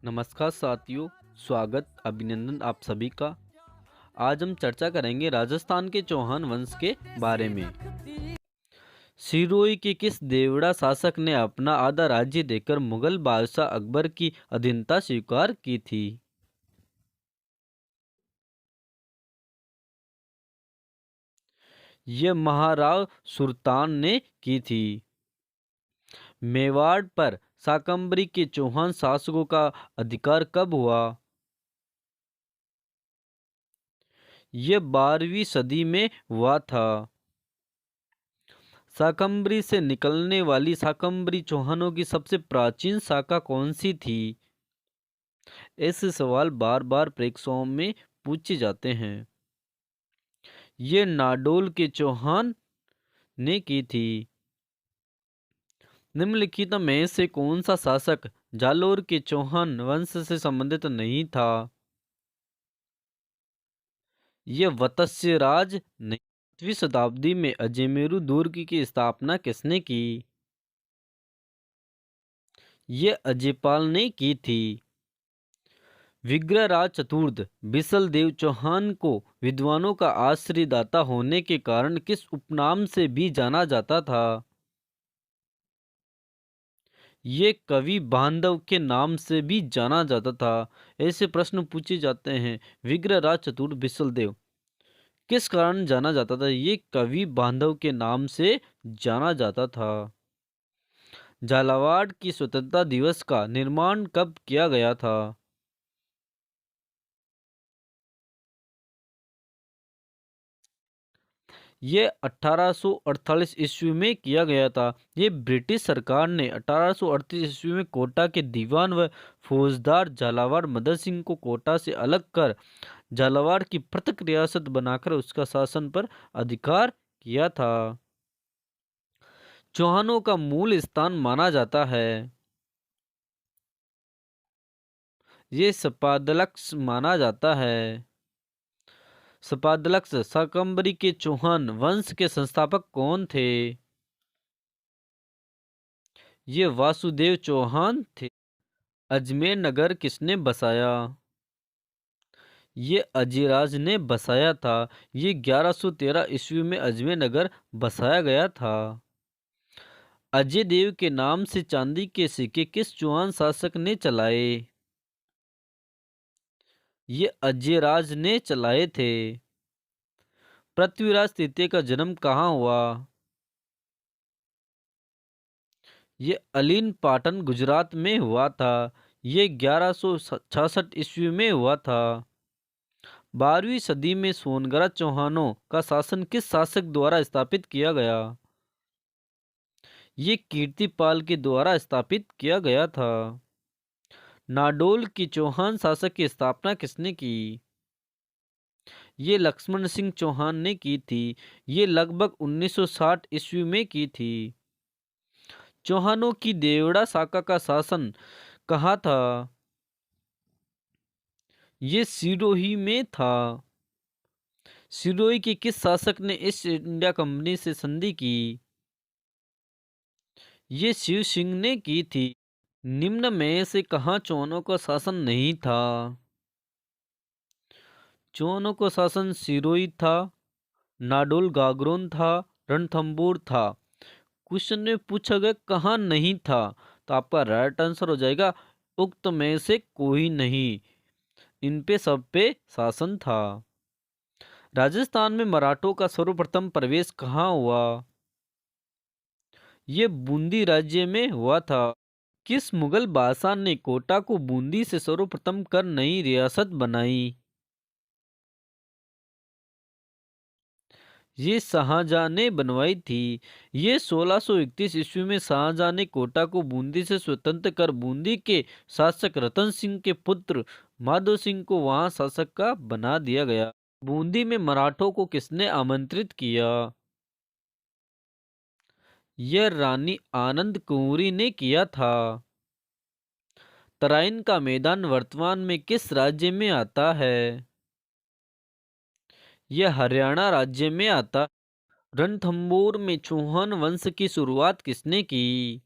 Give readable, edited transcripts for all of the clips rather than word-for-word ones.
नमस्कार साथियों, स्वागत अभिनंदन आप सभी का। आज हम चर्चा करेंगे राजस्थान के चौहान वंश के बारे में। सिरोही के किस देवड़ा शासक ने अपना आधा राज्य देकर मुगल बादशाह अकबर की अधीनता स्वीकार की थी? यह महाराव सुल्तान ने की थी। मेवाड़ पर शाकंभरी के चौहान शासकों का अधिकार कब हुआ? यह 12वीं सदी में हुआ था। शाकंभरी से निकलने वाली शाकंभरी चौहानों की सबसे प्राचीन शाखा कौन सी थी? ऐसे सवाल बार बार परीक्षाओं में पूछे जाते हैं। ये नाडोल के चौहान ने की थी। निम्नलिखित में से कौन सा शासक जालोर के चौहान वंश से संबंधित नहीं था? यह वत्स्य राज नहीं। 8वीं शताब्दी में अजमेरू दुर्ग की स्थापना किसने की? यह अजयपाल ने की थी। विग्रहराज चतुर्थ बिसल देव चौहान को विद्वानों का आश्रयदाता होने के कारण किस उपनाम से भी जाना जाता था? ये कवि बांधव के नाम से भी जाना जाता था। ऐसे प्रश्न पूछे जाते हैं। विग्रहराज चतुर्थ बिसल देव किस कारण जाना जाता था? ये कवि बांधव के नाम से जाना जाता था। झालावाड़ की स्वतंत्रता दिवस का निर्माण कब किया गया था? ये 1848 ईस्वी में किया गया था। ये ब्रिटिश सरकार ने 1838 ईस्वी में कोटा के दीवान व फौजदार झालावाड़ मदन सिंह को कोटा से अलग कर झालावाड़ की पृथक रियासत बनाकर उसका शासन पर अधिकार किया था। चौहानों का मूल स्थान माना जाता है। ये सपादलक्स माना जाता है। सपादलक्स शाकंभरी के चौहान वंश के संस्थापक कौन थे? ये वासुदेव चौहान थे। अजमेर नगर किसने बसाया? ये अजिराज ने बसाया था। ये 1113 ईस्वी में अजमेर नगर बसाया गया था। अजय देव के नाम से चांदी के सिक्के किस चौहान शासक ने चलाए? ये अजयराज ने चलाए थे। पृथ्वीराज तृतीय का जन्म कहाँ हुआ? ये अलीन पाटन गुजरात में हुआ था। ये 1166 ईस्वी में हुआ था। 12वीं सदी में सोनगरा चौहानों का शासन किस शासक द्वारा स्थापित किया गया? ये कीर्तिपाल के द्वारा स्थापित किया गया था। नाडोल की चौहान शासक की स्थापना किसने की? ये लक्ष्मण सिंह चौहान ने की थी। ये लगभग 1960 ईस्वी में की थी। चौहानों की देवड़ा शाखा का शासन कहाँ था? ये सिरोही में था। सिरोही के किस शासक ने ईस्ट इंडिया कंपनी से संधि की? ये शिव सिंह ने की थी। निम्न में से कहाँ चौहानों का शासन नहीं था? चौहानों का शासन सिरोही था, नाडोल गागरोन था, रणथंबोर था। क्वेश्चन में पूछा गया कहाँ नहीं था, तो आपका राइट आंसर हो जाएगा उक्त में से कोई नहीं। इन पे सब पे शासन था। राजस्थान में मराठों का सर्वप्रथम प्रवेश कहाँ हुआ? ये बूंदी राज्य में हुआ था। किस मुगल बादशाह ने कोटा को बूंदी से सर्वप्रथम कर नई रियासत बनाई? ये शाहजहां ने बनवाई थी। ये 1631 ईस्वी में शाहजहां ने कोटा को बूंदी से स्वतंत्र कर बूंदी के शासक रतन सिंह के पुत्र माधो सिंह को वहां शासक का बना दिया गया। बूंदी में मराठों को किसने आमंत्रित किया? यह रानी आनंद कुंवरी ने किया था। तराइन का मैदान वर्तमान में किस राज्य में आता है? यह हरियाणा राज्य में आता। रणथंभौर में चौहान वंश की शुरुआत किसने की?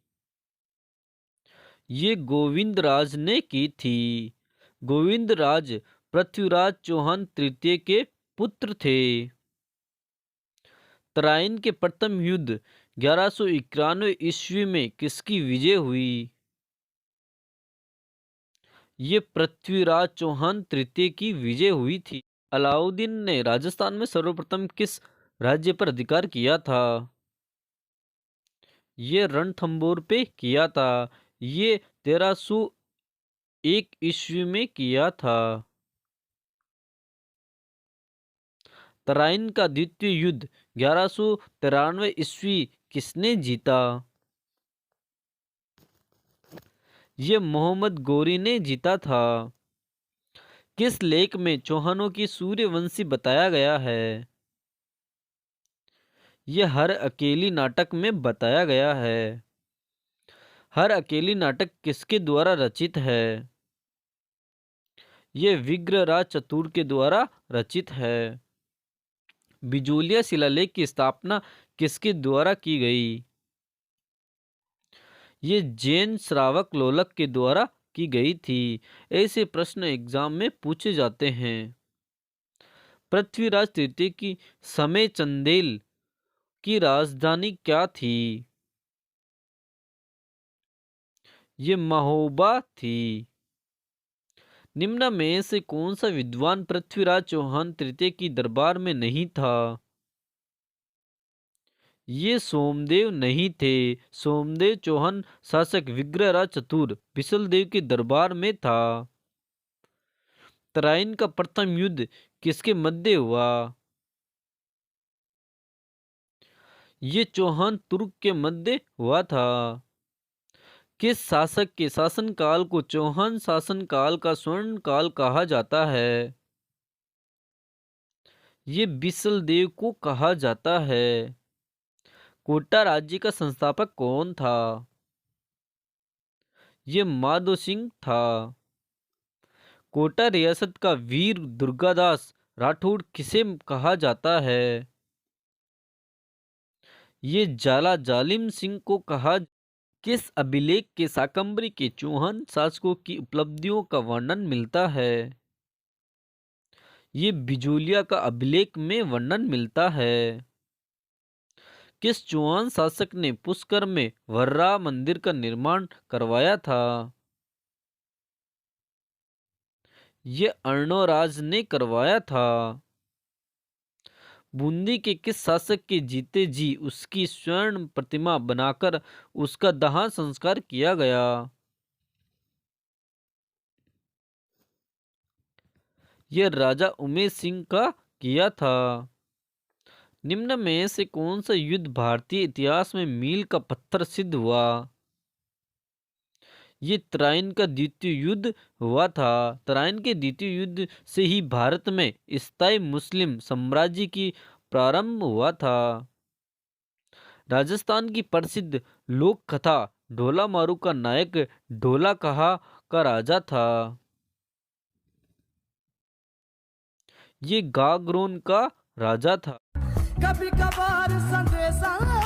ये गोविंदराज ने की थी। गोविंदराज पृथ्वीराज चौहान तृतीय के पुत्र थे। तराइन के प्रथम युद्ध 1191 ईस्वी में किसकी विजय हुई? ये पृथ्वीराज चौहान तृतीय की विजय हुई थी। अलाउद्दीन ने राजस्थान में सर्वप्रथम किस राज्य पर अधिकार किया था? ये रणथंभौर पे किया था। ये 1301 ईस्वी में किया था। तराइन का द्वितीय युद्ध 1193 ईस्वी किसने जीता? ये मोहम्मद गौरी ने जीता था। किस लेख में चौहानों की सूर्यवंशी बताया गया है? यह हर अकेली नाटक में बताया गया है। हर अकेली नाटक किसके द्वारा रचित है? यह विग्रहराज चतुर के द्वारा रचित है। बिजूलिया शिलालेख की स्थापना किसके द्वारा की गई? ये जैन श्रावक लोलक के द्वारा की गई थी। ऐसे प्रश्न एग्जाम में पूछे जाते हैं। पृथ्वीराज तृतीय की समय चंदेल की राजधानी क्या थी? ये महोबा थी। निम्न में से कौन सा विद्वान पृथ्वीराज चौहान तृतीय की दरबार में नहीं था? ये सोमदेव नहीं थे। सोमदेव चौहान शासक विग्रहराज चतुर बिसलदेव के दरबार में था। तराइन का प्रथम युद्ध किसके मध्य हुआ? ये चौहान तुर्क के मध्य हुआ था। किस शासक के शासनकाल को चौहान शासनकाल का स्वर्ण काल कहा जाता है? ये बिसलदेव को कहा जाता है। कोटा राज्य का संस्थापक कौन था? ये माधो सिंह था। कोटा रियासत का वीर दुर्गादास राठौड़ किसे कहा जाता है? ये जाला जालिम सिंह को कहा। किस अभिलेख के शाकंभरी के चौहान शासकों की उपलब्धियों का वर्णन मिलता है? ये बिजूलिया का अभिलेख में वर्णन मिलता है। किस चौहान शासक ने पुष्कर में वर्रा मंदिर का निर्माण करवाया था? ये अर्णोराज ने करवाया था। बूंदी के किस शासक के जीते जी उसकी स्वर्ण प्रतिमा बनाकर उसका दाह संस्कार किया गया? यह राजा उमेश सिंह का किया था। निम्न में से कौन सा युद्ध भारतीय इतिहास में मील का पत्थर सिद्ध हुआ? ये तराइन का द्वितीय युद्ध हुआ था। तराइन के द्वितीय युद्ध से ही भारत में स्थायी मुस्लिम साम्राज्य की प्रारंभ हुआ था। राजस्थान की प्रसिद्ध लोक कथा ढोला मारू का नायक ढोला कहा का राजा था। ये गागरोन का राजा था। कभी कभार संदेशा